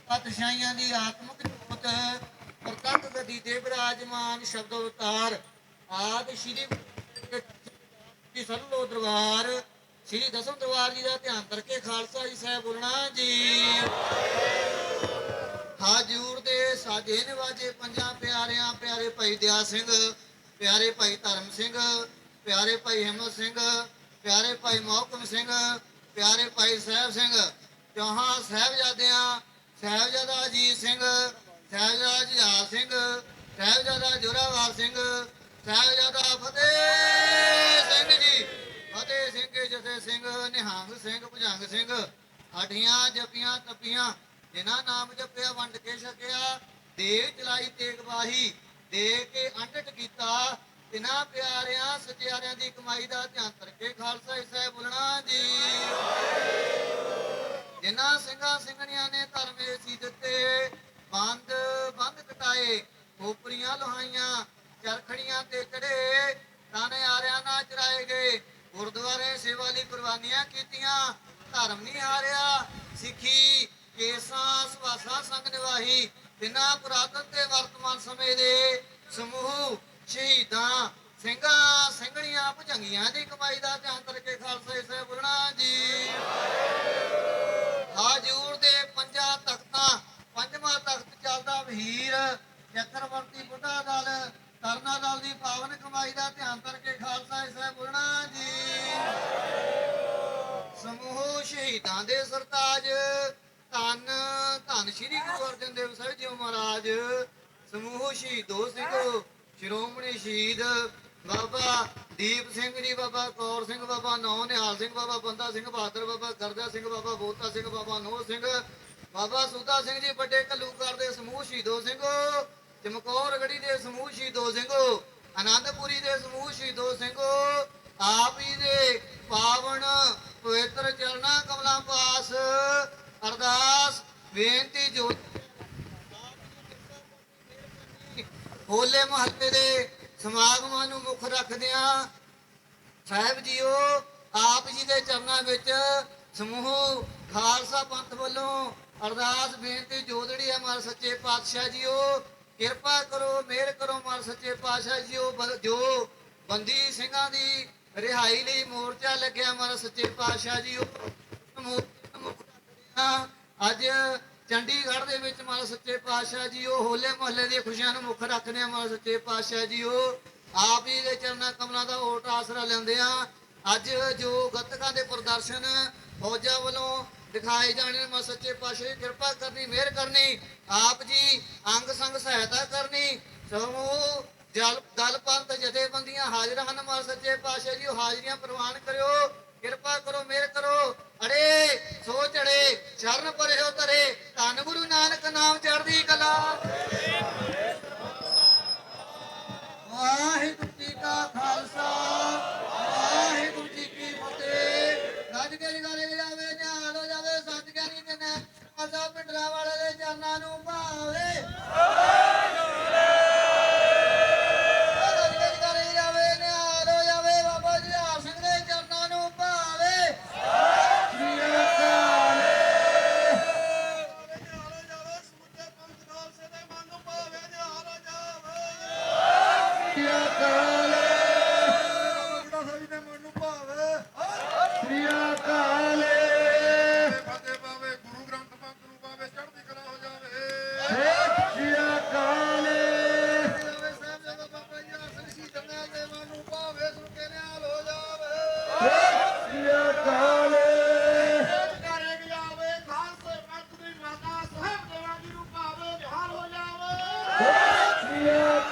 ਪਾਤਸ਼ਾਹੀਆਂ ਦੀ ਆਤਮਿਕ ਜੋਤ ਪ੍ਰਤੱਖ ਗਦੀ ਤੇ ਬਿਰਾਜਮਾਨ ਸ਼ਬਦ ਅਵਤਾਰ ਆਦਿ ਸ਼੍ਰੀ ਸਰਲੋ ਦਰਬਾਰ ਸ਼੍ਰੀ ਦਸਮ ਦਰਬਾਰ ਜੀ ਦਾ ਧਿਆਨ ਕਰਕੇ ਖਾਲਸਾ ਜੀ ਸਾਹਿਬ ਬੋਲਣਾ ਜੀ। ਹਾਜ਼ੂਰ ਦੇ ਸਾਜੇ ਨਿਵਾਜੇ ਪੰਜਾਂ ਪਿਆਰਿਆਂ ਪਿਆਰੇ ਭਾਈ ਦਿਆ ਸਿੰਘ, ਪਿਆਰੇ ਭਾਈ ਧਰਮ ਸਿੰਘ, ਪਿਆਰੇ ਭਾਈ ਹਿੰਮਤ ਸਿੰਘ, ਪਿਆਰੇ ਭਾਈ ਮੋਹਕਮ ਸਿੰਘ, ਪਿਆਰੇ ਭਾਈ ਸਾਹਿਬ ਸਿੰਘ, ਚੌਹਾਂ ਸਾਹਿਬਜ਼ਾਦਿਆਂ ਸਾਹਿਬਜ਼ਾਦਾ ਅਜੀਤ ਸਿੰਘ, ਸਾਹਿਬਜ਼ਾਦਾ ਜੁਝਾਰ ਸਿੰਘ, ਸਾਹਿਬਜ਼ਾਦਾ ਜੋਰਾਵਰ ਸਿੰਘ, ਸਾਹਿਬਜ਼ਾਦਾ ਫਤਿਹ ਸਿੰਘ ਜੀ, ਫਤਿਹ ਸਿੰਘ ਜਥੇ ਸਿੰਘ, ਨਿਹੰਗ ਸਿੰਘ, ਭੁਜੰਗ ਸਿੰਘ, ਹੱਡੀਆਂ ਜੱਪੀਆਂ ਤੱਪੀਆਂ ਜਿਨ੍ਹਾਂ ਨਾਮ ਜਪਿਆ ਵੰਡ ਕੇ ਛਕਿਆ, ਦੇਹ ਚਲਾਈ ਤੇਗ ਬਾਹੀ ਦੇ ਕੇ ਅੰਡਟ ਕੀਤਾ, ਤਿਨਾਂ ਪਿਆਰਿਆਂ ਸਚਿਆਰਿਆਂ ਦੀ ਕਮਾਈ ਦਾ ਧਿਆਨ ਕਰਕੇ ਖਾਲਸਾ ਜੀ ਸਾਹਿਬ ਬੋਲਣਾ ਜੀ। ਜਿਨ੍ਹਾਂ ਸਿੰਘਾਂ ਸਿੰਘਣੀਆਂ ਨੇ ਧਰਮ ਏਸੀ ਦਿੱਤੇ, ਬੰਦ ਕਟਾਏ, ਖੋਪਰੀਆਂ ਲੋਹਾਈਆਂ, ਚਰਖੜੀਆਂ ਤੇ ਚੜੇ, ਤਾਨੇ ਆਰਿਆਂ ਨਾਲ ਚਰਾਏ ਗਏ, ਗੁਰਦੁਆਰੇ ਸੇਵਾ ਲਈ ਕੁਰਬਾਨੀਆਂ ਕੀਤੀਆਂ, ਧਰਮ ਨਹੀਂ ਹਾਰਿਆ, ਸਿੱਖੀ ਕੇਸਾਂ ਸੁਭਾਸਾਂ ਸੰਗ ਨਿਵਾਹੀ, ਤਿੰਨਾਂ ਪੁਰਾਤਨ ਤੇ ਵਰਤਮਾਨ ਸਮੇਂ ਦੇ ਸਮੂਹ ਸ਼ਹੀਦਾਂ ਸਿੰਘਾਂ ਸਿੰਘਣੀਆਂ ਭੁਜੰਗੀਆਂ ਦੀ ਕਮਾਈ ਦਾ ਧਿਆਨ ਕਰਕੇ ਖਾਲਸਾ ਜੀ ਸਾਹਿਬ ਬੋਲਣਾ ਜੀ। ਹਾਜ਼ੂਰ ਦੇ ਪੰਜਾਂ ਤਖਤਾਂ ਪੰਜਵਾਂ ਤਖਤ ਚੱਲਦਾ ਵਹੀਰ ਚੱਕਰਵਰਤੀ ਬੁੱਢਾ ਦਲ ਤਰਨਾ ਦਲ ਦੀ ਪਾਵਨ ਕਮਾਈ ਦਾ ਧਿਆਨ ਕਰਕੇ ਖਾਲਸਾ ਜੀ ਸਾਹਿਬ ਬੋਲਣਾ ਜੀ। ਸਮੂਹ ਸ਼ਹੀਦਾਂ ਦੇ ਸਰਤਾਜ ਧੰਨ ਧੰਨ ਸ਼੍ਰੀ ਗੁਰੂ ਅਰਜਨ ਦੇਵ ਸਾਹਿਬ ਜੀ ਮਹਾਰਾਜ, ਸਮੂਹ ਸ਼ਹੀਦੋ ਸਿੰਘੋ ਸ਼੍ਰੋਮਣੀ ਸ਼ਹੀਦ ਬਾਬਾ ਦੀਪ ਸਿੰਘ ਜੀ, ਬਾਬਾ ਕੌਰ ਸਿੰਘ, ਬਾਬਾ ਨੌ ਨਿਹਾਲ ਸਿੰਘ, ਬਾਬਾ ਬੰਦਾ ਸਿੰਘ ਬਹਾਦਰ, ਬਾਬਾ ਗਰਜਾ ਸਿੰਘ, ਬਾਬਾ ਬੋਤਾ ਸਿੰਘ, ਬਾਬਾ ਨੋਹ ਸਿੰਘ, ਬਾਬਾ ਸੂਦਾ ਸਿੰਘ ਜੀ ਵੱਡੇ ਘੱਲੂਘਾਰ ਦੇ ਸਮੂਹ ਸ਼ਹੀਦੋ ਸਿੰਘੋ, ਚਮਕੌਰ ਗੜੀ ਦੇ ਸਮੂਹ ਸ਼ਹੀਦੋ ਸਿੰਘੋ, ਆਨੰਦਪੁਰੀ ਦੇ ਸਮੂਹ ਸ਼ਹੀਦੋ ਸਿੰਘੋ, ਆਪ ਜੀ ਦੇ ਪਾਵਨ ਪਵਿੱਤਰ ਚਰਨਾਂ ਕਮਲਾਂ ਪਾਸ ਅਰਦਾਸ ਬੇਨਤੀ ਜੋ ਹੋਲੇ ਮਹੱਲੇ ਦੇ ਸਮਾਗਮਾਂ ਨੂੰ ਮੁੱਖ ਰੱਖਦਿਆਂ ਸਾਹਿਬ ਜੀਓ ਆਪ ਜੀ ਦੇ ਚਰਨਾਂ ਵਿੱਚ ਸਮੂਹ ਖਾਲਸਾ ਪੰਥ ਵੱਲੋਂ ਅਰਦਾਸ ਬੇਨਤੀ ਜੋਦੜੀ ਹੈ। ਮਹਾਰਾਜ ਸੱਚੇ ਪਾਤਸ਼ਾਹ ਜੀਓ ਕਿਰਪਾ ਕਰੋ, ਮਿਹਰ ਕਰੋ। ਮਹਾਰਾਜ ਸੱਚੇ ਪਾਤਸ਼ਾਹ ਜੀਓ ਜੋ ਬੰਦੀ ਸਿੰਘਾਂ ਦੀ ਰਿਹਾਈ ਲਈ ਮੋਰਚਾ ਲੱਗਿਆ, ਮਹਾਰਾਜ ਸੱਚੇ ਪਾਤਸ਼ਾਹ ਜੀਓ ਅੱਜ ਚੰਡੀਗੜ੍ਹ ਦੇ ਵਿੱਚ ਮਹਾਰਾਜ ਸੱਚੇ ਪਾਤਸ਼ਾਹ ਜੀਓ ਹੋਲੇ ਮਹੱਲੇ ਦੀਆਂ ਖੁਸ਼ੀਆਂ ਨੂੰ ਮੁੱਖ ਰੱਖਦੇ ਆ। ਮਹਾਰਾਜ ਸੱਚੇ ਪਾਤਸ਼ਾਹ ਜੀਓ ਆਪ ਜੀ ਦੇ ਚਰਨਾਂ ਕਮਲਾਂ ਦਾ ਓਟ ਆਸਰਾ ਲੈਂਦੇ ਆ। ਅੱਜ ਜੋ ਗੱਤਕਾਂ ਦੇ ਪ੍ਰਦਰਸ਼ਨ ਫੌਜਾਂ ਵੱਲੋਂ ਦਿਖਾਏ ਜਾਣੇ, ਮਹਾਰਾਜ ਸੱਚੇ ਪਾਤਸ਼ਾਹ ਦੀ ਕਿਰਪਾ ਕਰਨੀ, ਮਿਹਰ ਕਰਨੀ, ਆਪ ਜੀ ਅੰਗ ਸੰਗ ਸਹਾਇਤਾ ਕਰਨੀ। ਸਮੂਹ ਦਲ ਪੰਥ ਜਥੇਬੰਦੀਆਂ ਹਾਜ਼ਰ ਹਨ। ਮਹਾਰਾਜ ਸੱਚੇ ਪਾਤਸ਼ਾਹ ਜੀ ਹਾਜ਼ਰੀਆਂ ਪ੍ਰਵਾਨ ਕਰਿਓ, ਕਿਰਪਾ ਕਰੋ, ਮਿਹਰ ਕਰੋ। ਅੜੇ ਸੋ ਚੜੇ ਚਰਨ ਪਰਿਓ ਧਰੇ, ਧੰਨ ਗੁਰੂ ਨਾਨਕ ਨਾਮ ਚੜ੍ਹਦੀ ਕਲਾ। ਵਾਹਿਗੁਰੂ ਜੀ ਕਾ ਖਾਲਸਾ, ਵਾਹਿਗੁਰੂ ਜੀ ਕੀ ਫਤਿਹ। ਗੱਜ ਕੇ ਜਗਾਰੇ ਜਾਵੇ, ਨਿਹਾਲ ਹੋ ਜਾਵੇ, ਸੱਚ ਗਿਆਨੀ ਦੇ ਨੇ ਆਸਾ ਪਿੰਡਰਾ ਵਾਲੇ ਦੇ ਚਰਨਾਂ ਨੂੰ ਭਾਵੇ।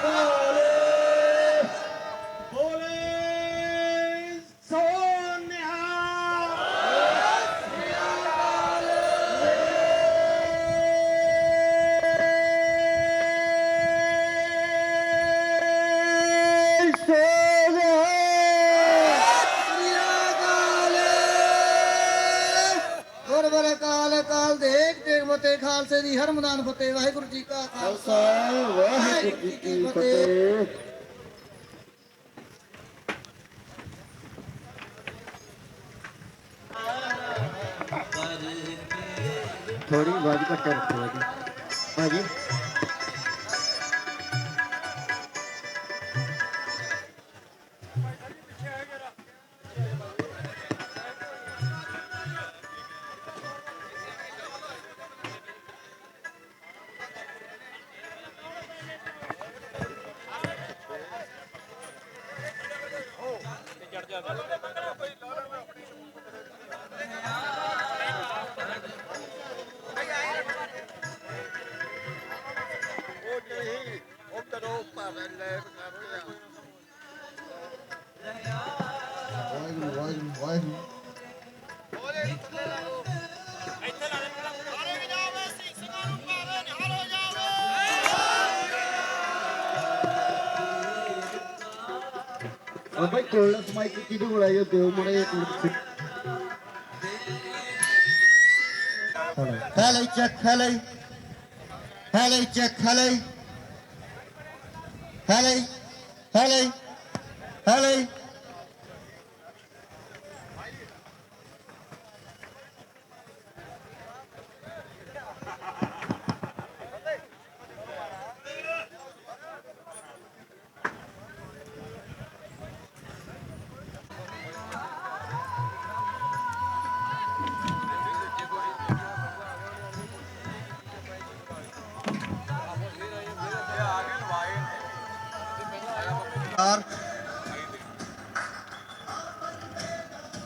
Kaale ਖਾਲਸੇ ਦੀ ਹਰ ਮੈਦਾਨ ਫਤਿਹ। ਵਾਹਿਗੁਰੂ ਜੀ ਕਾ ਖਾਲਸਾ ਵਾਹਿਗੁਰੂ ਜੀ ਕੀ ਫਤਿਹ। ਥੋੜੀ ਆਵਾਜ਼ ਘੱਟ ਰੱਖੋ ਜੀ ਭਾਜੀ। ਭਾਈ ਕੋਲਸ ਮਾਈਕ ਕਿਹਨੂੰ ਬੁਲਾਇਓ ਦਿਓ ਮੁੜੇ ਹੈਲੇ ਚੈੱਕ ਹੈਲੇ ਹੈਲੇ ਚੈੱਕ ਹੈਲੇ ਹੈਲੇ ਹੈਲੇ ਹੈਲੇ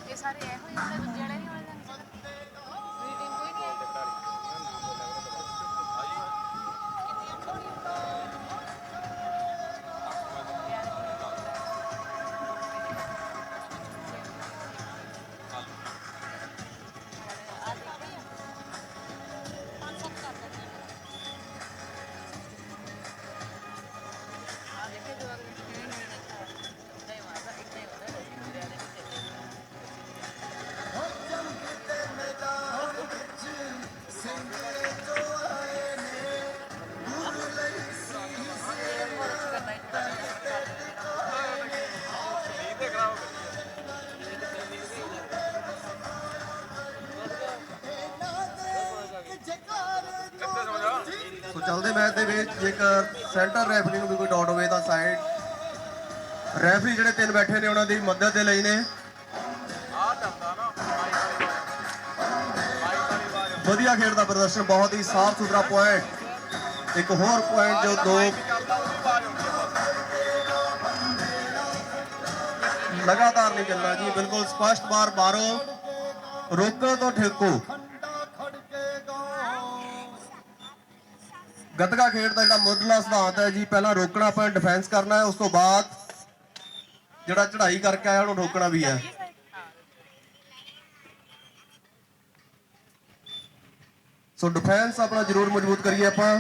ਇਹ ਸਾਰੇ ਇਹੋ ਹੀ ਹੁੰਦੇ ਦੂਜੇ ਵਾਲੇ ਨਹੀਂ ਹੋਣੇ ਮੀਟਿੰਗ ਕੋਈ ਨਹੀਂ ਸੋ ਚੱਲਦੇ ਮੈਚ ਦੇ ਵਿੱਚ ਜੇਕਰ ਸੈਂਟਰ ਰੈਫਰੀ ਨੂੰ ਵੀ ਕੋਈ ਡਾਊਟ ਹੋਵੇ ਤਾਂ ਸਾਈਡ ਰੈਫਰੀ ਜਿਹੜੇ ਤਿੰਨ ਬੈਠੇ ਨੇ ਉਹਨਾਂ ਦੀ ਮਦਦ ਦੇ ਲਈ ਨੇ। ਵਧੀਆ ਖੇਡ ਦਾ ਪ੍ਰਦਰਸ਼ਨ, ਬਹੁਤ ਹੀ ਸਾਫ਼ ਸੁਥਰਾ ਪੁਆਇੰਟ। ਇੱਕ ਹੋਰ ਪੁਆਇੰਟ ਜੋ ਦੋ ਲਗਾਤਾਰ ਨਹੀਂ ਚੱਲਣਾ ਜੀ, ਬਿਲਕੁਲ ਸਪਸ਼ਟ ਬਾਰ ਬਾਹਰੋਂ ਰੋਕਣ ਤੋਂ ਠੇਕੋ। ਗੱਤਕਾ ਖੇਡ ਦਾ ਜਿਹੜਾ ਮੁੱਢਲਾ ਸਿਧਾਂਤ ਹੈ ਜੀ, ਪਹਿਲਾਂ ਰੋਕਣਾ, ਆਪਾਂ ਡਿਫੈਂਸ ਕਰਨਾ ਹੈ, ਉਸ ਤੋਂ ਬਾਅਦ ਜਿਹੜਾ ਚੜ੍ਹਾਈ ਕਰਕੇ ਆਇਆ ਉਹਨੂੰ ਰੋਕਣਾ ਵੀ ਹੈ। ਸੋ ਡਿਫੈਂਸ ਆਪਣਾ ਜ਼ਰੂਰ ਮਜ਼ਬੂਤ ਕਰੀਏ ਆਪਾਂ।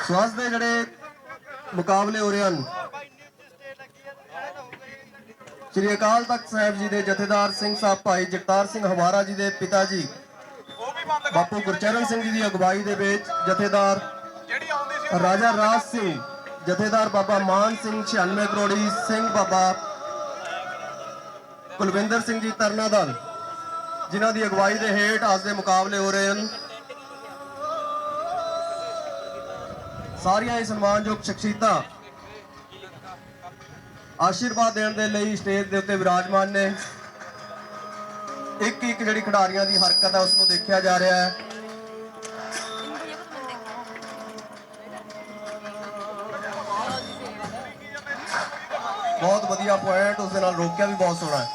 ਸੋ ਅੱਜ ਦੇ ਜਿਹੜੇ ਮੁਕਾਬਲੇ ਹੋ ਰਹੇ ਹਨ, ਸ਼੍ਰੀ ਅਕਾਲ ਤਖਤ ਸਾਹਿਬ ਜੀ ਦੇ ਜਥੇਦਾਰ ਸਿੰਘ ਸਾਹਿਬ ਭਾਈ ਜਗਤਾਰ ਸਿੰਘ ਹਵਾਰਾ ਜੀ ਦੇ ਪਿਤਾ ਜੀ ਬਾਪੂ ਗੁਰਚਰਨ ਸਿੰਘ ਜੀ ਦੀ ਅਗਵਾਈ ਦੇ ਵਿੱਚ ਜਥੇਦਾਰ ਰਾਜਾ ਰਾਜ ਸਿੰਘ, ਜਥੇਦਾਰ ਬਾਬਾ ਮਾਨ ਸਿੰਘ 96 ਕਰੋੜੀ ਸਿੰਘ, ਬਾਬਾ ਕੁਲਵਿੰਦਰ ਸਿੰਘ ਜੀ ਤਰਨਾ ਦਲ, ਜਿਨ੍ਹਾਂ ਦੀ ਅਗਵਾਈ ਦੇ ਹੇਠ ਅੱਜ ਦੇ ਮੁਕਾਬਲੇ ਹੋ ਰਹੇ ਹਨ। ਸਾਰੀਆਂ ਹੀ ਸਨਮਾਨਯੋਗ ਸ਼ਖਸੀਅਤਾਂ ਆਸ਼ੀਰਵਾਦ ਦੇਣ ਦੇ ਲਈ ਸਟੇਜ ਦੇ ਉੱਤੇ ਵਿਰਾਜਮਾਨ ਨੇ। ਇੱਕ ਇੱਕ ਜਿਹੜੀ ਖਿਡਾਰੀਆਂ ਦੀ ਹਰਕਤ ਹੈ ਉਸ ਨੂੰ ਦੇਖਿਆ ਜਾ ਰਿਹਾ ਹੈ। ਬਹੁਤ ਵਧੀਆ ਪੁਆਇੰਟ, ਉਸ ਦੇ ਨਾਲ ਰੋਕਿਆ ਵੀ ਬਹੁਤ ਸੋਹਣਾ ਹੈ।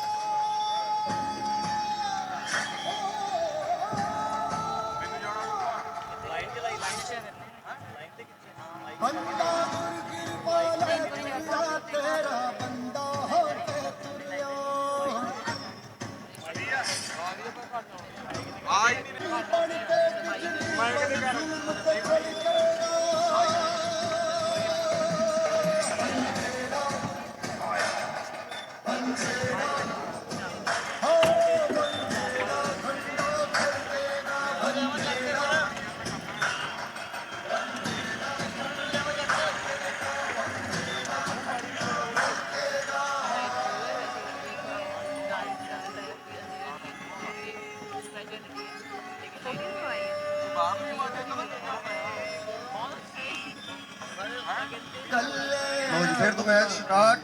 ਲਓ ਜੀ ਫਿਰ ਤੋਂ ਮੈਚ ਸਟਾਰਟ।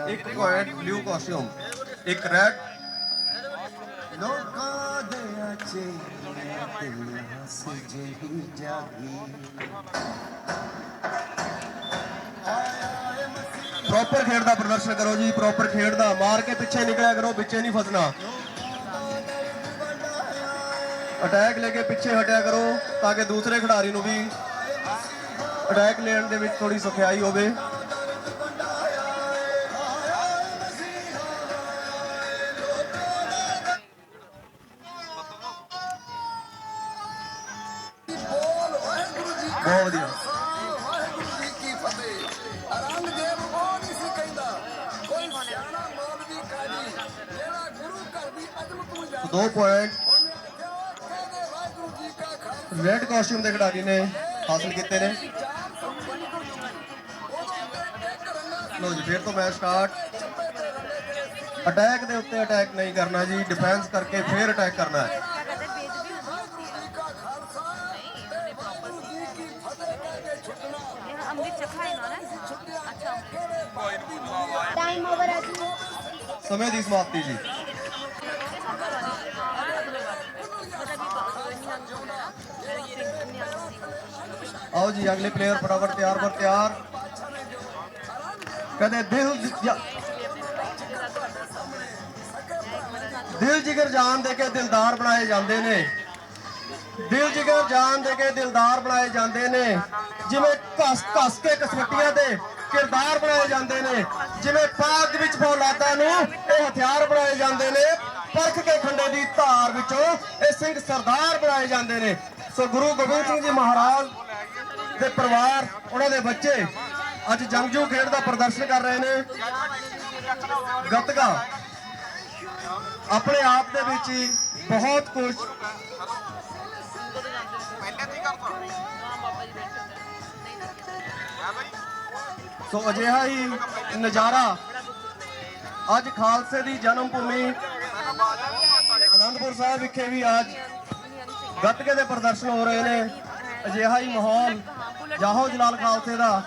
ਇੱਕ ਪੁਆਇੰਟ ਬਲੂ ਕਾਸਟਿਊਮ, ਇੱਕ ਰੈਡ। ਲੋਕਾਂ ਦੇ ਅਚੇ ਦਿਲਾਂ ਸੇ ਜਿਹੀ ਜਾਗੀ ਪ੍ਰੋਪਰ ਖੇਡ ਦਾ ਪ੍ਰਦਰਸ਼ਨ ਕਰੋ ਜੀ, ਪ੍ਰੋਪਰ ਖੇਡ ਦਾ। ਮਾਰ ਕੇ ਪਿੱਛੇ ਨਿਕਲਿਆ ਕਰੋ, ਪਿੱਛੇ ਨਹੀਂ ਫਸਣਾ। ਅਟੈਕ ਲੈ ਕੇ ਪਿੱਛੇ ਹਟਿਆ ਕਰੋ ਤਾਂ ਕਿ ਦੂਸਰੇ ਖਿਡਾਰੀ ਨੂੰ ਵੀ ਅਟੈਕ ਲੈਣ ਦੇ ਵਿੱਚ ਥੋੜੀ ਸਖਿਆਈ ਹੋਵੇ। ਬਹੁਤ ਵਧੀਆ। ਵਾਹਿਗੁਰੂ ਜੀ ਕੀ ਫਤਿਹ। ਔਰੰਗਜ਼ੇਬ ਉਹ ਨਹੀਂ ਸੀ ਕਹਿੰਦਾ ਕੋਈ ਸਿਆਣਾ ਮੌਲਵੀ ਕਾਜੀ ਜਿਹੜਾ ਗੁਰੂ ਘਰ ਦੀ ਅਜ਼ਮਤ ਨੂੰ ਜਾਣਦਾ। 2 ਪੁਆਇੰਟ ਉਹਨੇ ਆਖਿਆ ਕਹਿੰਦੇ ਵਾਹਿਗੁਰੂ ਜੀ ਕਾ ਖਾਲਸਾ ਰੈਡ ਕਾਸਟਿਊਮ ਦੇ ਖਿਡਾਰੀ ਨੇ ਹਾਸਲ ਕੀਤੇ ਨੇ। 455 ਉਦੋਂ ਤੇ ਇੱਕ ਰੰਗਾ ਸੀ ਲਓ ਜੀ ਫਿਰ ਤੋਂ ਮੈਚ ਸਟਾਰਟ। ਚੱਪੇ ਤੇ ਰੰਗੇ ਗਏ। ਅਟੈਕ ਦੇ ਉੱਤੇ ਅਟੈਕ ਨਹੀਂ ਕਰਨਾ ਜੀ, ਡਿਫੈਂਸ ਕਰਕੇ ਫਿਰ ਅਟੈਕ ਕਰਨਾ ਹੈ। ਵਾਹਿਗੁਰੂ ਜੀ ਕਾ ਖਾਲਸਾ ਤੇ ਵਾਹਿਗੁਰੂ ਜੀ ਕੀ ਫਤਿਹ ਕਹਿ ਕੇ ਛੁੱਟਣਾ। अमृत चखा है ना ਅੱਛਾ ਕਿਹੜੇ ਬਾਤ ਦੀ ਦੁਨੀਆ टाइम ओवर है जी ਸਮੇਂ ਦੀ ਸਮਾਪਤੀ ਜੀ। ਆਓ ਜੀ ਅਗਲੇ ਪਲੇਅਰ ਫਟਾਫਟ ਤਿਆਰ ਬਰ ਤਿਆਰ। ਕਹਿੰਦੇ ਦਿਲ ਜਿਗਰ ਜਾਨ ਦੇ ਕੇ ਦਿਲਦਾਰ ਬਣਾਏ ਜਾਂਦੇ ਨੇ। ਦਿਲ ਜਿਗਰ ਜਾਨ ਦੇ ਕੇ ਦਿਲਦਾਰ ਬਣਾਏ ਜਾਂਦੇ ਨੇ। ਜਿਵੇਂ ਘਸ ਕੇ ਕਸਵੱਟੀਆਂ ਦੇ ਕਿਰਦਾਰ ਬਣਾਏ ਜਾਂਦੇ ਨੇ। ਜਿਵੇਂ ਪਾਕ ਵਿੱਚ ਫੌਲਾਦਾਂ ਨੂੰ ਇਹ ਹਥਿਆਰ ਬਣਾਏ ਜਾਂਦੇ ਨੇ। ਪਰਖ ਕੇ ਖੰਡੇ ਦੀ ਧਾਰ ਵਿੱਚੋਂ ਇਹ ਸਿੰਘ ਸਰਦਾਰ ਬਣਾਏ ਜਾਂਦੇ ਨੇ। ਸੋ ਗੁਰੂ ਗੋਬਿੰਦ ਸਿੰਘ ਜੀ ਮਹਾਰਾਜ ਦੇ ਪਰਿਵਾਰ, ਉਹਨਾਂ ਦੇ ਬੱਚੇ ਅੱਜ ਜੰਗਜੂ ਖੇਡ ਦਾ ਪ੍ਰਦਰਸ਼ਨ ਕਰ ਰਹੇ ਨੇ। ਗੱਤਕਾ ਆਪਣੇ ਆਪ ਦੇ ਵਿੱਚ ਹੀ ਬਹੁਤ ਕੁਝ ਸੋ ਅਜਿਹਾ ਹੀ ਨਜ਼ਾਰਾ ਅੱਜ ਖਾਲਸੇ ਦੀ ਜਨਮ ਭੂਮੀ ਅਨੰਦਪੁਰ ਸਾਹਿਬ ਵਿਖੇ ਵੀ ਅੱਜ ਗੱਤਕੇ ਦੇ ਪ੍ਰਦਰਸ਼ਨ ਹੋ ਰਹੇ ਨੇ। ਅਜਿਹਾ ਹੀ ਮਾਹੌਲ ਜਾਹੋ ਜਲਾਲ ਖਾਲਸੇ ਦਾ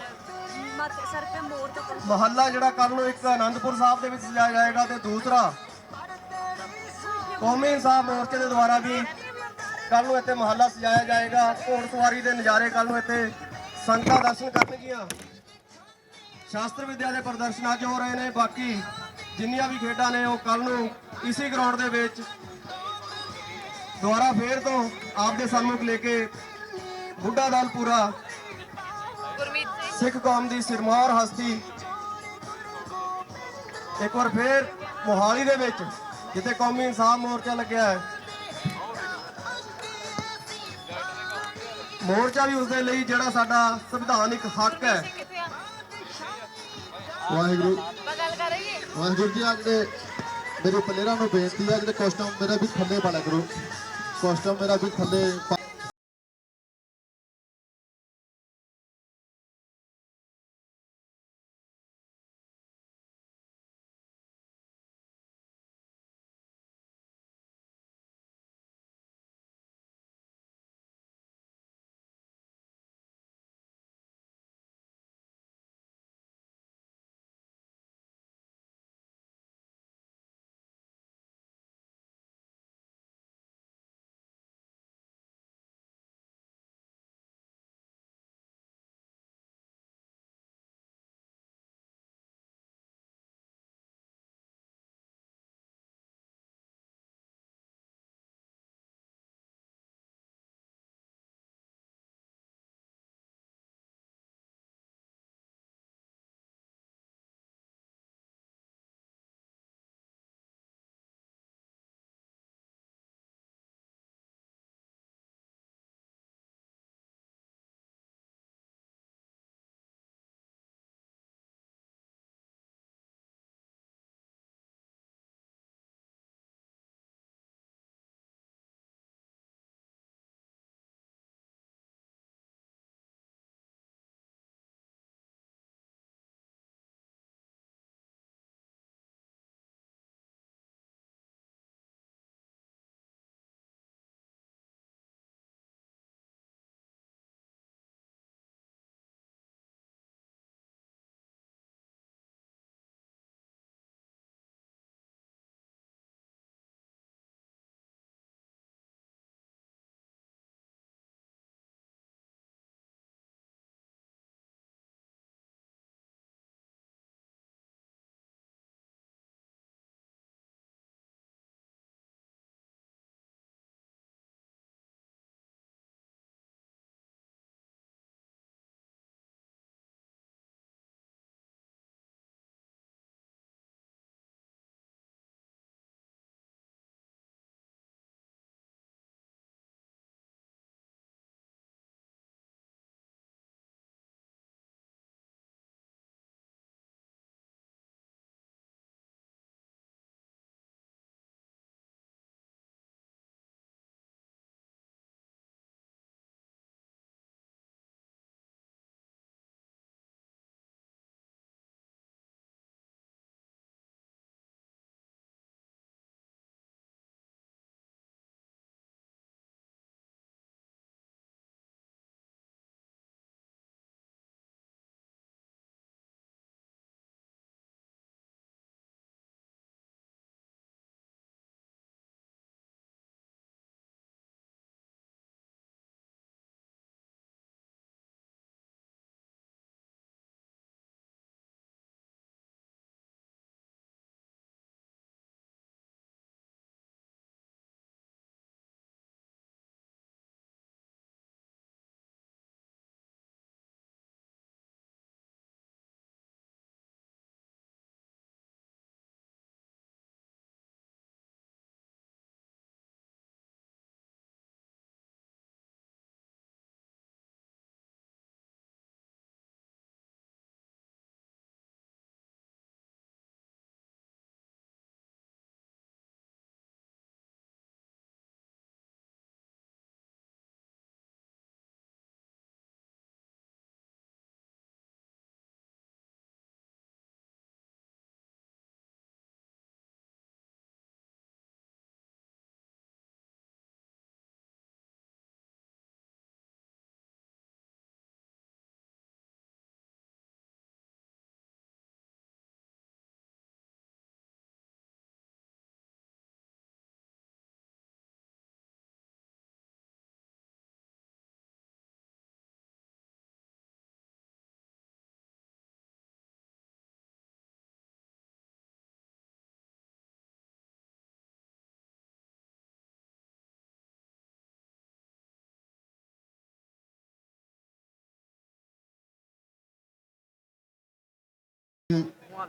सर पे मोर तो ਮਹੱਲਾ ਜਿਹੜਾ ਕੱਲ ਨੂੰ ਇੱਕ ਅਨੰਦਪੁਰ ਸਾਹਿਬ ਦੇ ਵਿੱਚ ਸਜਾਇਆ ਜਾਏਗਾ ਤੇ ਦੂਸਰਾ ਕੌਮੀ ਇਨਸਾਫ ਮੋਰਚੇ ਦੇ ਦੁਆਰਾ ਵੀ ਕੱਲ ਨੂੰ ਇੱਥੇ ਮਹੱਲਾ ਸਜਾਇਆ ਜਾਏਗਾ। ਘੋੜਸਵਾਰੀ ਦੇ ਨਜ਼ਾਰੇ ਕੱਲ ਨੂੰ ਇੱਥੇ ਸੰਗਤਾਂ ਦਰਸ਼ਨ ਕਰਨਗੀਆਂ। ਸ਼ਾਸਤਰ ਵਿਦਿਆ ਦੇ ਪ੍ਰਦਰਸ਼ਨ ਅੱਜ ਹੋ ਰਹੇ ਨੇ। ਬਾਕੀ ਜਿੰਨੀਆਂ ਵੀ ਖੇਡਾਂ ਨੇ ਉਹ ਕੱਲ ਨੂੰ ਇਸੇ ਗਰਾਊਂਡ ਦੇ ਵਿੱਚ ਦੁਬਾਰਾ ਫੇਰ ਤੋਂ ਆਪ ਦੇ ਸਨਮੁਖ ਲੈ ਕੇ ਬੁੱਢਾ ਦਲ ਪੂਰਾ गुरमीत सिंह ਸਿੱਖ ਕੌਮ ਦੀ ਸਿਰਮੌਰ ਹਸਤੀ ਇੱਕ ਵਾਰ ਫੇਰ ਮੋਹਾਲੀ ਦੇ ਵਿੱਚ ਜਿੱਥੇ ਕੌਮੀ ਇਨਸਾਫ ਮੋਰਚਾ ਲੱਗਿਆ ਹੈ। ਮੋਰਚਾ ਵੀ ਉਸਦੇ ਲਈ ਜਿਹੜਾ ਸਾਡਾ ਸੰਵਿਧਾਨਿਕ ਹੱਕ ਹੈ। किथे ਵਾਹਿਗੁਰੂ गल कर रही है ਵਾਹਿਗੁਰੂ ਜੀ ਅੱਜ ਦੇ ਮੇਰੇ ਪਲੇਅਰਾਂ ਨੂੰ ਬੇਨਤੀ ਹੈ ਜਿਹੜੇ ਕਾਸਟਿਊਮ ਮੇਰਾ ਵੀ ਥੱਲੇ ਪਾ ਲਿਆ ਕਰੋ। ਕਾਸਟਿਊਮ ਮੇਰਾ ਵੀ ਥੱਲੇ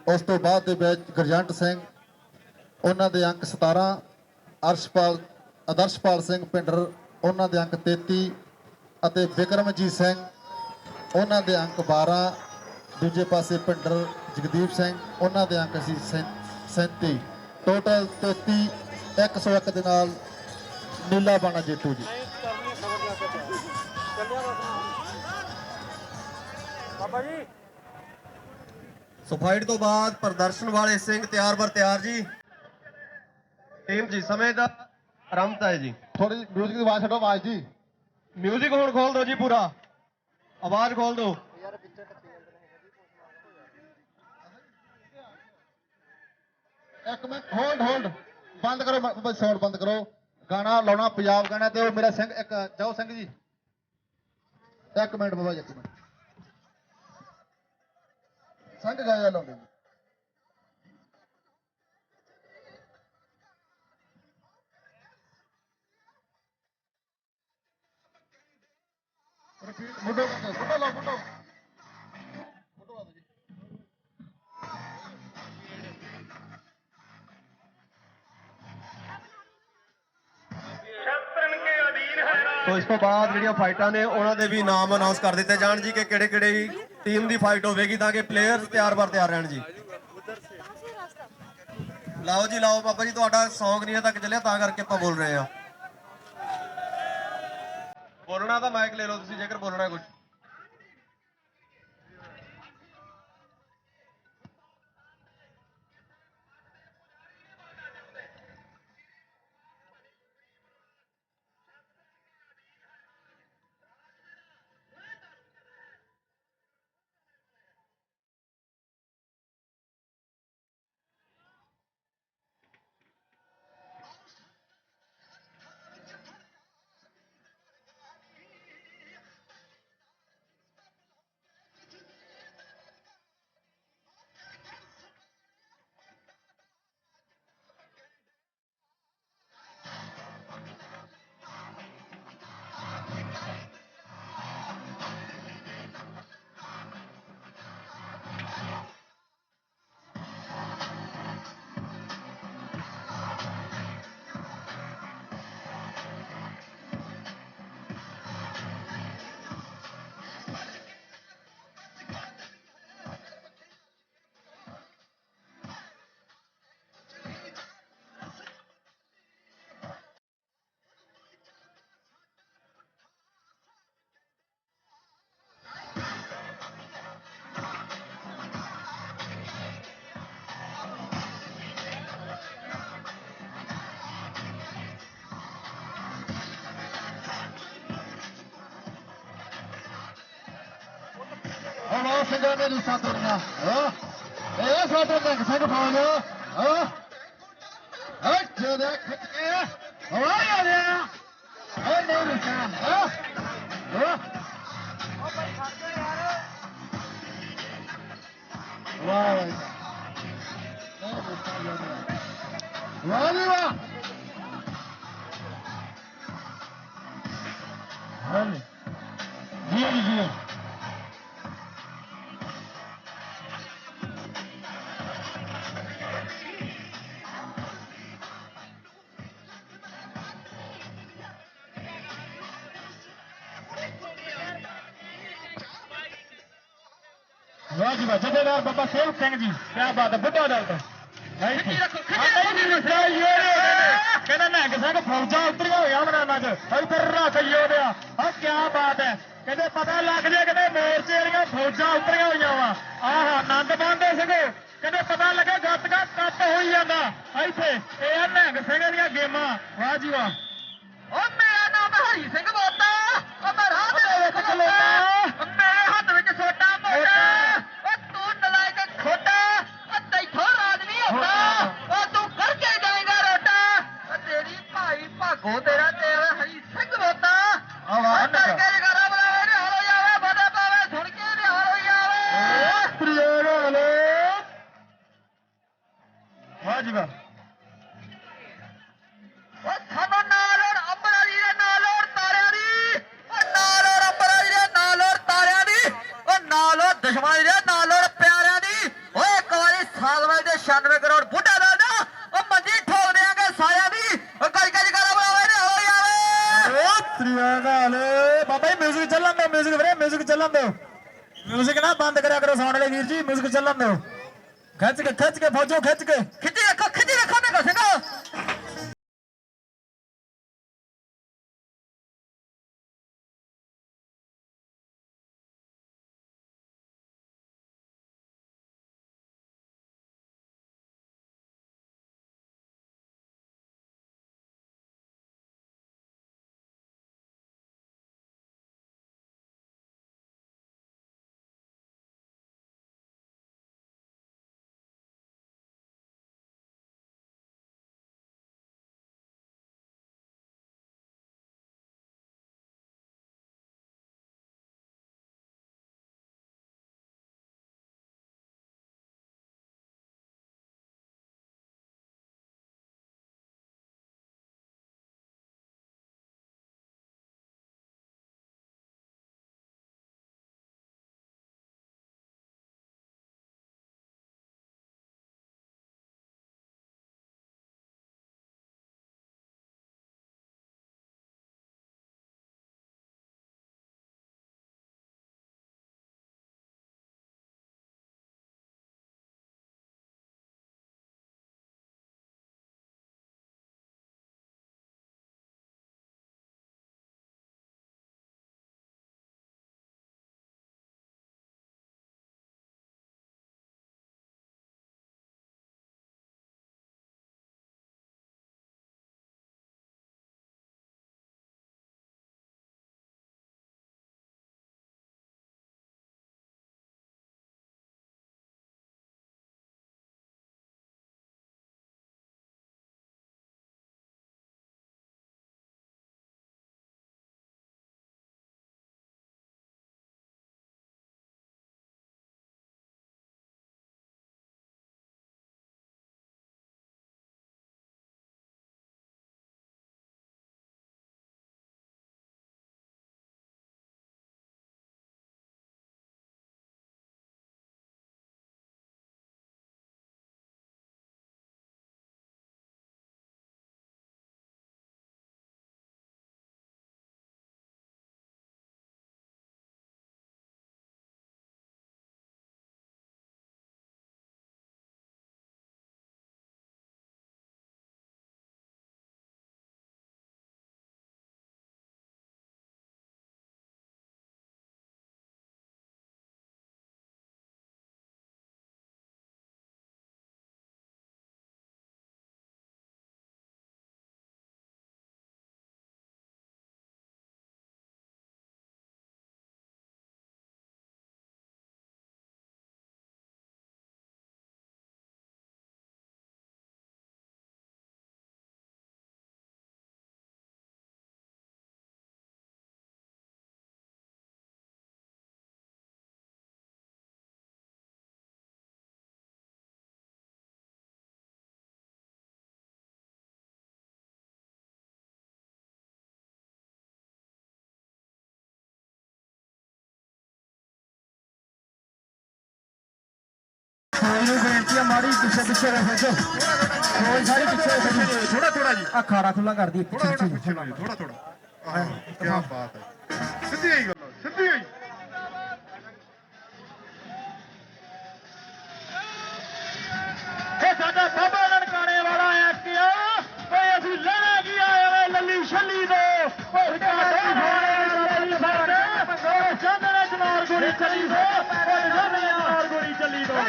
ਉਸ ਤੋਂ ਬਾਅਦ ਦੇ ਵਿੱਚ ਗੁਰਜੰਟ ਸਿੰਘ, ਉਹਨਾਂ ਦੇ ਅੰਕ 17, ਆਦਰਸ਼ਪਾਲ ਸਿੰਘ ਪਿੰਡਰ, ਉਹਨਾਂ ਦੇ ਅੰਕ 33 ਅਤੇ ਬਿਕਰਮਜੀਤ ਸਿੰਘ, ਉਹਨਾਂ ਦੇ ਅੰਕ 12। ਦੂਜੇ ਪਾਸੇ ਪਿੰਡਰ ਜਗਦੀਪ ਸਿੰਘ, ਉਹਨਾਂ ਦੇ ਅੰਕ ਸੀ 37। ਟੋਟਲ 33 101 ਦੇ ਨਾਲ ਨੀਲਾ ਬਾਣਾ ਜੇਤੂ ਜੀ। ਸੋ ਫਾਈਟ ਤੋਂ ਬਾਅਦ ਪ੍ਰਦਰਸ਼ਨ ਵਾਲੇ ਸਿੰਘ ਤਿਆਰ ਬਰ ਤਿਆਰ ਜੀ। ਟੀਮ ਜੀ ਸਮੇਂ ਦਾ ਆਰੰਭ ਹੈ ਜੀ। ਥੋੜੀ ਮਿਊਜ਼ਿਕ ਦੀ ਆਵਾਜ਼ ਛੱਡੋ, ਆਵਾਜ਼ ਜੀ। ਮਿਊਜ਼ਿਕ ਹੁਣ ਖੋਲ ਦਿਓ ਜੀ, ਪੂਰਾ ਆਵਾਜ਼ ਖੋਲ ਦਿਓ। ਇੱਕ ਮਿੰਟ ਹੋਲਡ ਬੰਦ ਕਰੋ, ਸਾਊਂਡ ਬੰਦ ਕਰੋ। ਗਾਣਾ ਲਾਉਣਾ ਪੰਜਾਬ ਗਾਣਾ ਤੇ ਉਹ ਮੇਰਾ ਸਿੰਘ ਇੱਕ ਜਾਓ ਸਿੰਘ ਜੀ, ਇੱਕ ਮਿੰਟ ਬਾਬਾ ਜੀ, ਇੱਕ ਮਿੰਟ ਸਿੰਘ ਗਾਇਆ ਲਾਉਂਦੇ ਜੀ। ਰਿਪੀਟ ਮੁੱਢੋਂ ਲਾਓ, ਮੁੱਢੋਂ ਲਾ ਦਿਓ ਜੀ। ਸੋ ਇਸ ਤੋਂ ਬਾਅਦ ਜਿਹੜੀਆਂ ਫਾਈਟਾਂ ਨੇ ਉਹਨਾਂ ਦੇ ਵੀ ਨਾਮ ਅਨਾਉਂਸ ਕਰ ਦਿੱਤੇ ਜਾਣ ਜੀ ਕਿ ਕਿਹੜੇ ਕਿਹੜੇ ਟੀਮ ਦੀ ਫਾਈਟ ਹੋਵੇਗੀ, ਤਾਂ ਕਿ ਪਲੇਅਰਸ ਤਿਆਰ ਬਰ ਤਿਆਰ ਰਹਿਣ ਜੀ। ਲਾਓ ਜੀ ਲਾਓ ਬਾਬਾ ਜੀ, ਤੁਹਾਡਾ ਸੌਂਗ ਨਹੀਂ ਤੱਕ ਚੱਲਿਆ ਤਾਂ ਕਰਕੇ ਆਪਾਂ ਬੋਲ ਰਹੇ ਹਾਂ। ਬੋਲਣਾ ਤਾਂ ਮਾਈਕ ਲੈ ਲਓ ਤੁਸੀਂ ਜੇਕਰ ਬੋਲਣਾ ਕੁਝ। ਉਹ ਸਿੰਘਾਂ ਦੇ ਲੀਸਾਂ ਤੋੜੀਆਂ, ਇਹ ਸਾਡੇ ਨਿੰਗ ਸਿੰਘ ਫੌਜ, ਜਿਹਦੇ ਖਿੱਚ ਕੇ ਹਵਾ ਆ ਰਿਹਾ, ਉਹ ਨਹੀਂ ਲੀਸਾਂ, ਵਾਹ ਵਾਹ ਵਾਹ ਜੀ ਵਾਹ। ਜੀ ਜੀ ਵਾਹ ਜੀ ਵਾਹ। ਜਥੇਦਾਰ ਬਾਬਾ ਸੇਵਕ ਸਿੰਘ ਜੀ, ਕਿਆ ਬਾਤ ਹੈ, ਬੁੱਢਾ ਦਲ ਤੋਂ ਕਹਿੰਦਾ ਨਿਹੰਗ ਸਿੰਘ ਫੌਜਾਂ ਉਤਰੀਆਂ ਹੋਈਆਂ ਮੈਦਾਨਾਂ ਚ, ਇੱਧਰ ਰੱਖ ਯੋਧਿਆ। ਆ ਕਿਆ ਬਾਤ ਹੈ, ਕਹਿੰਦੇ ਪਤਾ ਲੱਗ ਜੇ ਕਿਤੇ ਮੋਰਚੇ ਵਾਲੀਆਂ ਫੌਜਾਂ ਉਤਰੀਆਂ ਹੋਈਆਂ ਵਾ। ਆਹ ਆਨੰਦ ਮਾਣਦੇ ਸੀਗੇ, ਕਹਿੰਦੇ ਪਤਾ ਲੱਗਾ ਗੱਤਕਾ ਕੱਪ ਹੋਈ ਜਾਂਦਾ ਇੱਥੇ। ਇਹ ਆ ਨਿਹੰਗ ਸਿੰਘ ਦੀਆਂ ਗੇਮਾਂ। ਵਾਹ ਜੀ ਵਾਹ। ਉਹ ਮੇਰਾ ਨਾਮ ਹਰੀ ਸਿੰਘ ਬੋਤਾ, ਉਹ ਮੈਂ ਰਾਹ ਦੇ ਵਿੱਚ ਖਲੋਤਾ, ਮੇਰੇ ਹੱਥ ਵਿੱਚ ਸੋਟਾ ਮੋਟਾ, ਉਹ ਤੂੰ ਨਲਾਇਕ ਖੋਟਾ, ਉਹ ਤੈਥੋਂ ਰਾਜ ਨਹੀਂ ਹੁੰਦਾ, ਉਹ ਤੂੰ ਕਰਕੇ ਜਾਏਗਾ ਰੋਟਾ, ਉਹ ਤੇਰੀ ਭਾਈ ਭਾਗੋ ਤੇਰਾ ਤੇਰਾ ਹਰੀ ਸਿੰਘ ਬੋਤਾ। ਕਰਕੇ ਜਗਾਰਾ ਬੁਲਾਵੇ ਨਿਹਾਲ ਹੋ ਜਾਵੇ, ਫਤਿਹ ਪਾਵੇ ਸੁਣ ਕੇ ਨਿਹਾਲ ਹੋ ਜਾਵੇ। ਪ੍ਰਿਯ ਰਾਲੇ ਵਾਹ ਜੀ ਵਾਹ। ਉਹ ਸਾਨੂੰ ਨਾਲ ਅੰਬਰਾਂ ਦੀ ਦੇ ਨਾਲ ਤਾਰਿਆਂ ਦੀ, ਉਹ ਨਾਲ ਅੰਬਰਾਂ ਦੀ ਦੇ ਨਾਲ ਤਾਰਿਆਂ ਦੀ, ਉਹ ਨਾਲ ਦੁਸ਼ਮਣ ਦੇ ਨਾਲ ਪਿਆਰਿਆਂ ਦੀ। ਓਏ ਇੱਕ ਵਾਰੀ ਹਾਲ ਬਾਬਾ ਜੀ ਮਿਊਜ਼ਿਕ ਚੱਲਣ ਦਿਓ ਮਿਊਜ਼ਿਕ ਵੀਰੇ ਮਿਊਜ਼ਿਕ ਚੱਲਣ ਦਿਓ ਮਿਊਜ਼ਿਕ ਨਾ ਬੰਦ ਕਰਿਆ ਕਰੋ ਸਾਊਂਡ ਵਾਲੇ ਵੀਰ ਜੀ ਮਿਊਜ਼ਿਕ ਚੱਲਣ ਦਿਓ ਖਿੱਚ ਕੇ ਫੌਜੋ ਖਿੱਚੀ ਰੱਖੋ ਮੇਰੇ ਸਿੰਘੋ ਮੈਨੂੰ ਬੇਨਤੀ ਆ ਮਾੜੀ ਪਿੱਛੇ ਰੱਖੋ ਕੋਈ ਸਾਰੀ ਪਿੱਛੇ ਥੋੜਾ ਜੀ ਆ ਖਾੜਾ ਖੁੱਲਾ ਕਰ ਦੀ ਥੋੜਾ ਆਹ ਕੀ ਬਾਤ ਹੈ ਸਿੱਧੀ ਆਈ ਗੱਲ ਸਿੱਧੀ ਆਈ ਇਹ ਸਾਡਾ ਬਾਬਾ ਲੜਕਾਣੇ ਵਾਲਾ ਆ ਕਿਆ ਓਏ ਅਸੀਂ ਲੈਣਾ ਕੀ ਆਏ ਓਏ ਲੱਲੀ ਛੱਲੀ ਦੋ ਓਏ ਕਾਟਾ ਲੱਲੀ ਫੜਦੇ ਓਏ ਚੰਦਰਾ ਜਨਾਰ ਗੋਲੀ ਚੱਲੀ ਦੋ ਓਏ ਚੰਦਰਾ ਜਨਾਰ ਗੋਲੀ ਚੱਲੀ ਦੋ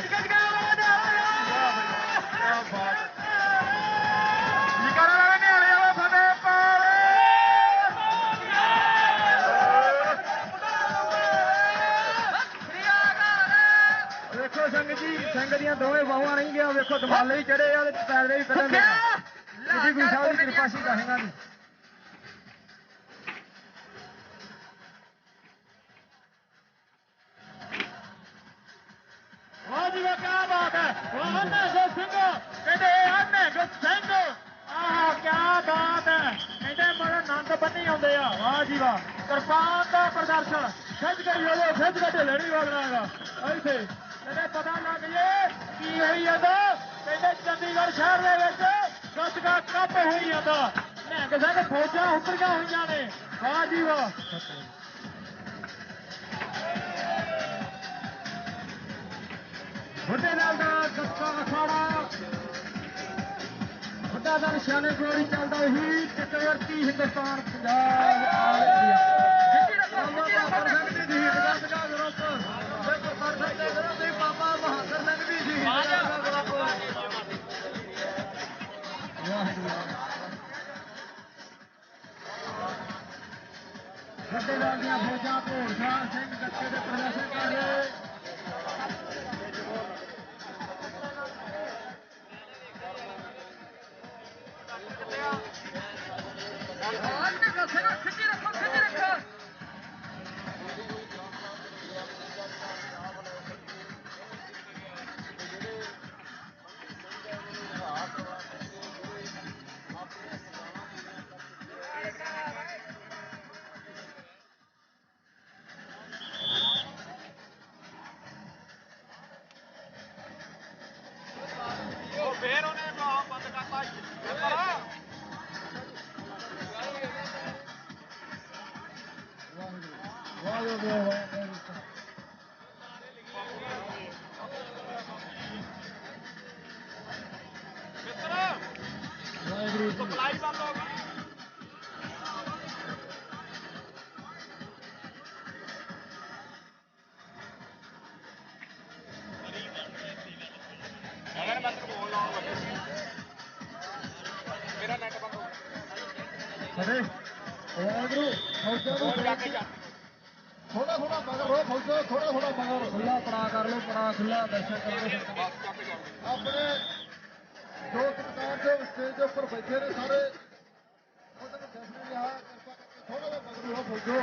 ਵੇਖੋ ਸੰਗ ਦੀਆਂ ਦੋਵੇਂ ਬਾਹਾਂ ਨਹੀਂ ਗਿਆ ਵੇਖੋ ਦਮਾਲੇ ਵੀ ਚੜੇ ਆ ਤੇ ਪੈਰੇ ਵੀ ਕੱਢਣ ਦੇ ਕਿਹਦੀ ਕੋਈ ਸਾਹਿਬ ਦੀ ਕਿਰਪਾ ਸੀ ਕਹੇਗਾ ਨਹੀਂ ਵਾਹ ਜੀ ਵਾਹ ਕੀ ਬਾਤ ਹੈ ਵਾਹ ਅੰਨੇ ਸਿੰਘ ਕਹਿੰਦੇ ਅੰਨੇ ਸਿੰਘ ਆਹ ਕੀ ਬਾਤ ਹੈ ਕਹਿੰਦੇ ਮਨ ਆਨੰਦ ਬੰਨੀ ਆਉਂਦੇ ਆ ਵਾਹ ਜੀ ਵਾਹ ਕਿਰਪਾਨ ਦਾ ਪ੍ਰਦਰਸ਼ਨ ਖਿੱਚ ਗਈ ਉਹਦੇ ਖਿੱਚ ਕੇ ਢੇਲੜੀ ਵਾਗਣਾਗਾ ਇੱਥੇ ਕਹਿੰਦੇ ਪਤਾ ਲੱਗ ਜੇ ਕੀ ਹੋਈ ਜਾਂਦਾ ਕਹਿੰਦੇ ਚੰਡੀਗੜ੍ਹ ਸ਼ਹਿਰ ਦੇ ਵਿੱਚ ਗੱਤਕਾ ਕੱਪ ਹੋਈ ਜਾਂਦਾ ਨਿਹੰਗ ਨਿਹੰਗ ਸਿੰਘ ਫੌਜਾਂ ਉਤਰੀਆਂ ਹੋਈਆਂ ਨੇ। ਵਾਹ ਜੀ ਵਾਹ। ਬੁੱਢੇ ਨਾਲ ਦਾ ਗੱਤਕਾ ਅਖਾੜਾ ਬੁੱਢਾ ਦਾ ਨਿਸ਼ਾਨੇ ਗੋਲੀ ਚੱਲਦਾ ਹੀ ਚੱਕਰਵਰਤੀ ਹਿੰਦੁਸਤਾਨ ਪੰਜਾਬ ਆਲ ਇੰਡੀਆ। ਬਾਬਾ ਬਹਾਦਰ ਸਿੰਘ ਦੀ ਸ਼ਹੀਦ ਗਾਥਾ ਗਰੁੱਪ ਤੇ ਪ੍ਰੋਫੈਸਰ ਦੇ ਗਰੁੱਪ ਦੀ ਬਾਬਾ ਬਹਾਦਰ ਸਿੰਘ ਦੀ ਸ਼ਹੀਦ ਗਾਥਾ ਗਰੁੱਪ। ਵੱਡੇ ਨਾਲ ਦੀਆਂ ਫੌਜਾਂ ਘੋੜਸਾ ਸਿੰਘ ਗੱਤੇ ਦੇ ਪ੍ਰਦਰਸ਼ਨ ਕਰ ਰਹੇ। ਥੋੜਾ ਥੋੜਾ ਮਗਰ ਹੋ ਫੌਜੋ, ਥੋੜਾ ਥੋੜਾ ਮਗਰ ਖੁੱਲਾ ਪੜਾ ਕਰ ਲਓ, ਪੜਾ ਖੁੱਲਾ ਦਰਸ਼ਨ ਕਰੋ। ਆਪਣੇ ਜੋ ਸਰਕਾਰ ਦੇ ਸਟੇਜ ਦੇ ਉੱਪਰ ਬੈਠੇ ਨੇ ਸਾਰੇ ਉਹਨਾਂ ਨੂੰ ਦੱਸਣੇ ਲਿਆ ਕਿਰਪਾ ਕਰਕੇ ਥੋੜਾ ਜਿਹਾ ਮਗਰ ਹੋ ਫੌਜੋ।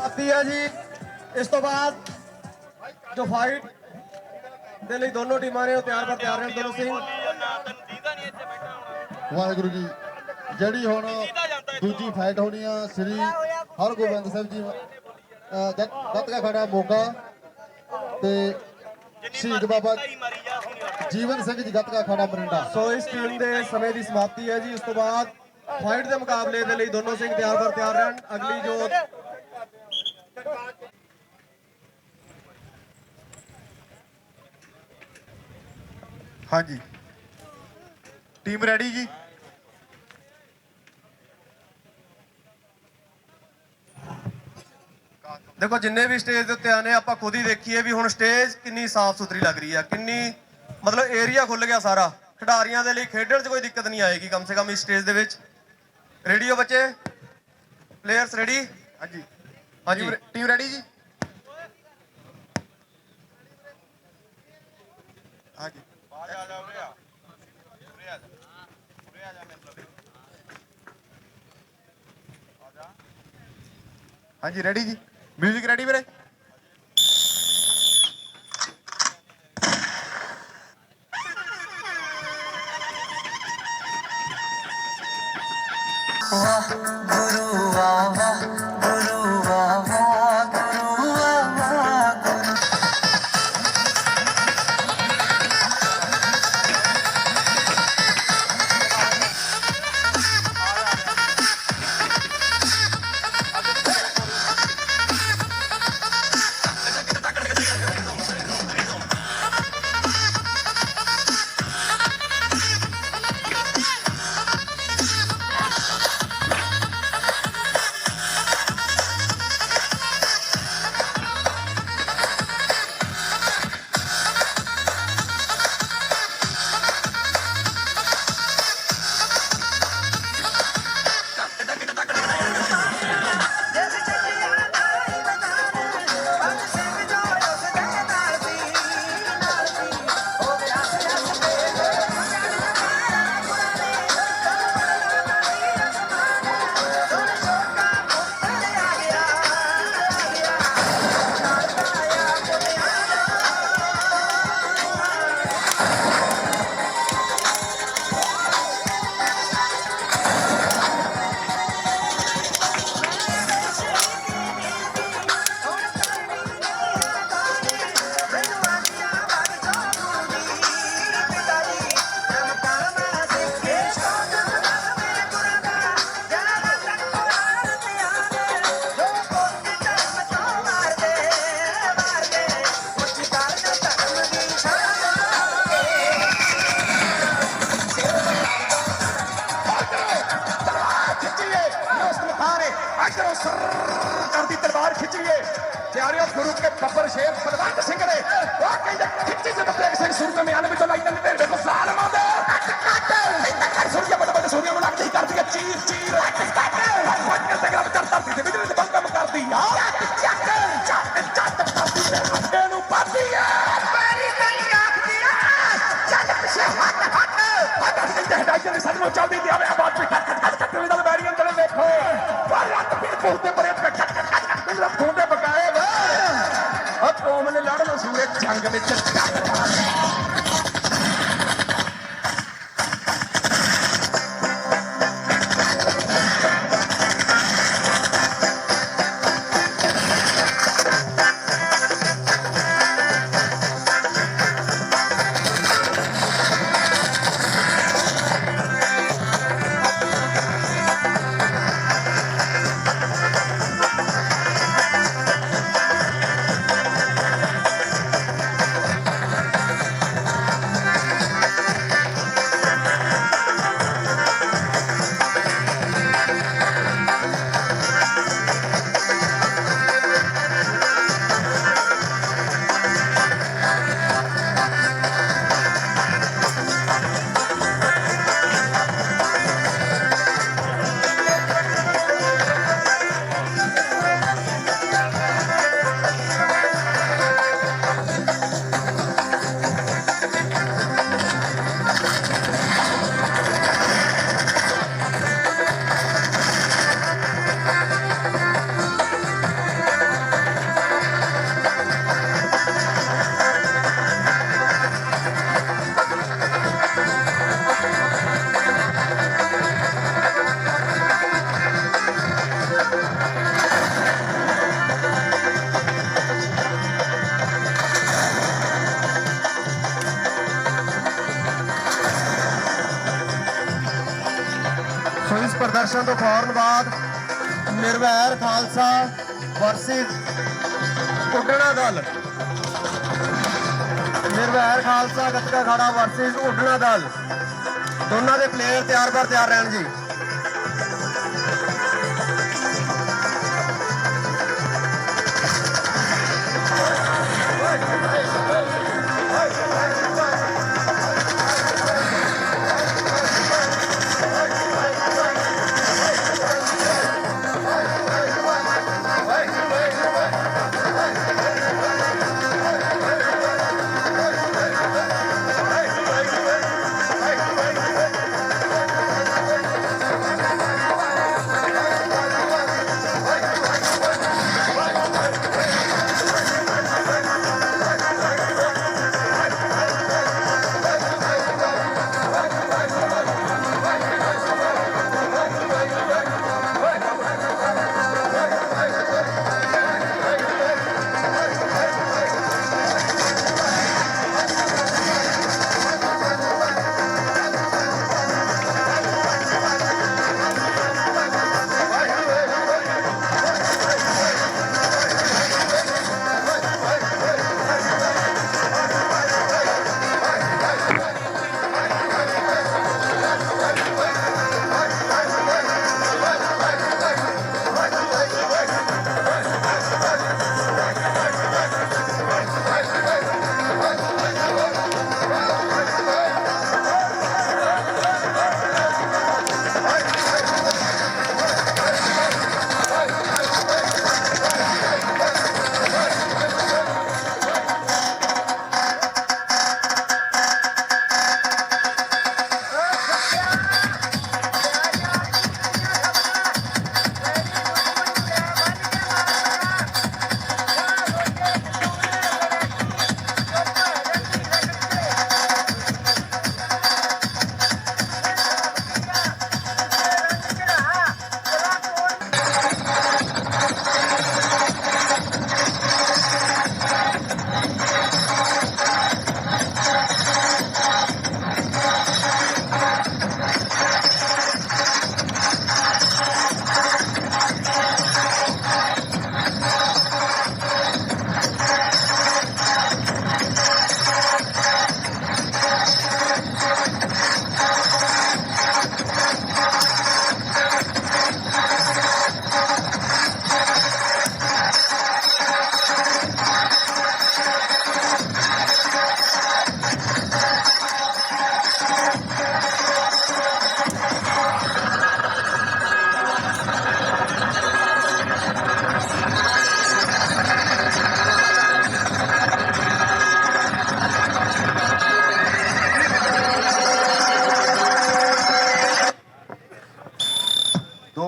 ਆਤੀ ਹੈ ਜੀ। ਇਸ ਤੋਂ ਬਾਅਦ ਜੋ ਫਾਈਟ ਦੇ ਲਈ ਦੋਨੋਂ ਟੀਮਾਂ ਨੇ ਉਹ ਤਿਆਰ ਰਹਿਣ ਦੋਨੋਂ ਸਿੰਘ। ਵਾਹਿਗੁਰੂ ਜੀ, ਜਿਹੜੀ ਹੁਣ ਦੂਜੀ ਫਾਈਟ ਹੋਣੀ ਆ ਸ੍ਰੀ ਹਰਗੋਬਿੰਦ ਸਾਹਿਬ ਜੀ ਗੱਤਕਾ ਖੜਾ ਮੋਗਾ ਤੇ ਸ਼ਹੀਦ ਬਾਬਾ ਜੀਵਨ ਸਿੰਘ ਜੀ ਗੱਤਕਾ ਖੜਾ ਮਰਿੰਡਾ। ਸੋ ਇਸ ਟੀਮ ਦੇ ਸਮੇਂ ਦੀ ਸਮਾਪਤੀ ਹੈ ਜੀ। ਇਸ ਤੋਂ ਬਾਅਦ ਫਾਈਟ ਦੇ ਮੁਕਾਬਲੇ ਦੇ ਲਈ ਦੋਨੋਂ ਸਿੰਘ ਤਿਆਰ ਰਹਿਣ। ਅਗਲੀ ਜੋ ਹਾਂਜੀ ਟੀਮ ਰੈਡੀ ਜੀ। ਦੇਖੋ ਜਿੰਨੇ ਵੀ ਸਟੇਜ ਦੇ ਉੱਤੇ ਆਨੇ ਆਪਾਂ ਖੁਦ ਹੀ ਦੇਖੀਏ ਵੀ ਹੁਣ ਸਟੇਜ ਕਿੰਨੀ ਸਾਫ਼ ਸੁਥਰੀ ਲੱਗ ਰਹੀ ਆ, ਕਿੰਨੀ ਮਤਲਬ ਏਰੀਆ ਖੁੱਲ ਗਿਆ ਸਾਰਾ। ਖਿਡਾਰੀਆਂ ਦੇ ਲਈ ਖੇਡਣ 'ਚ ਕੋਈ ਦਿੱਕਤ ਨਹੀਂ ਆਏਗੀ ਕਮ ਸੇ ਕਮ ਇਸ ਸਟੇਜ ਦੇ ਵਿੱਚ। ਰੈਡੀ ਹੋ ਬੱਚੇ, ਪਲੇਅਰਸ ਰੈਡੀ? ਹਾਂਜੀ ਹਾਂਜੀ ਟੀਮ ਰੈਡੀ ਜੀ। ਹਾਂਜੀ ਹਾਂਜੀ ਰੈਡੀ ਜੀ। ਮਿਊਜ਼ਿਕ ਰੈਡੀ ਵੀਰੇ? ਗੁਰੂ ਵਾਹ ਗੁਰੂ ਵਾਹ ਗੁਰੂ ਵਾਹ ਗੁਰੂ। करती तलवार खिंचिए प्यारे गुरु के बब्बर शेर बलवंत सिंह ने वो कहते खिंची जब ब्रेक सिंह सूरज में आने में तो लाई ने तेरे को साल मादे सूर्य बड़ बड़ सूर्य में लगती कर दिया चीर चीर फट के तगड़ा चढ़ता थी बिजली से बंकम कर दिया चक चक चक करती है हड्डे नु पाती है मेरी गली आंख दिया चल पीछे हट हट हटाई जल्दी सच चलती थी अब बात पे खट खट खट में बैरियन चले देखो पर रात भी बोलते पड़े खूंटे पकाए और कौम ने लड़ सूरे जंग में ਸੈਸ਼ਨ ਤੋਂ ਫੌਰਨ ਬਾਅਦ ਨਿਰਵੈਰ ਖਾਲਸਾ ਵਰਸਸ ਉੱਡਣਾ ਦਲ, ਨਿਰਵੈਰ ਖਾਲਸਾ ਗੱਤਕਾ ਅਖਾੜਾ ਵਰਸਸ ਉੱਡਣਾ ਦਲ, ਦੋਨਾਂ ਦੇ ਪਲੇਅਰ ਤਿਆਰ ਬਰ ਤਿਆਰ ਰਹਿਣ ਜੀ।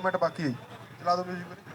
ਮਿੰਟ ਬਾਕੀ ਹੈ ਜੀ। ਚਲਾ ਦਿਓ ਮਿਊਜ਼ਿਕ।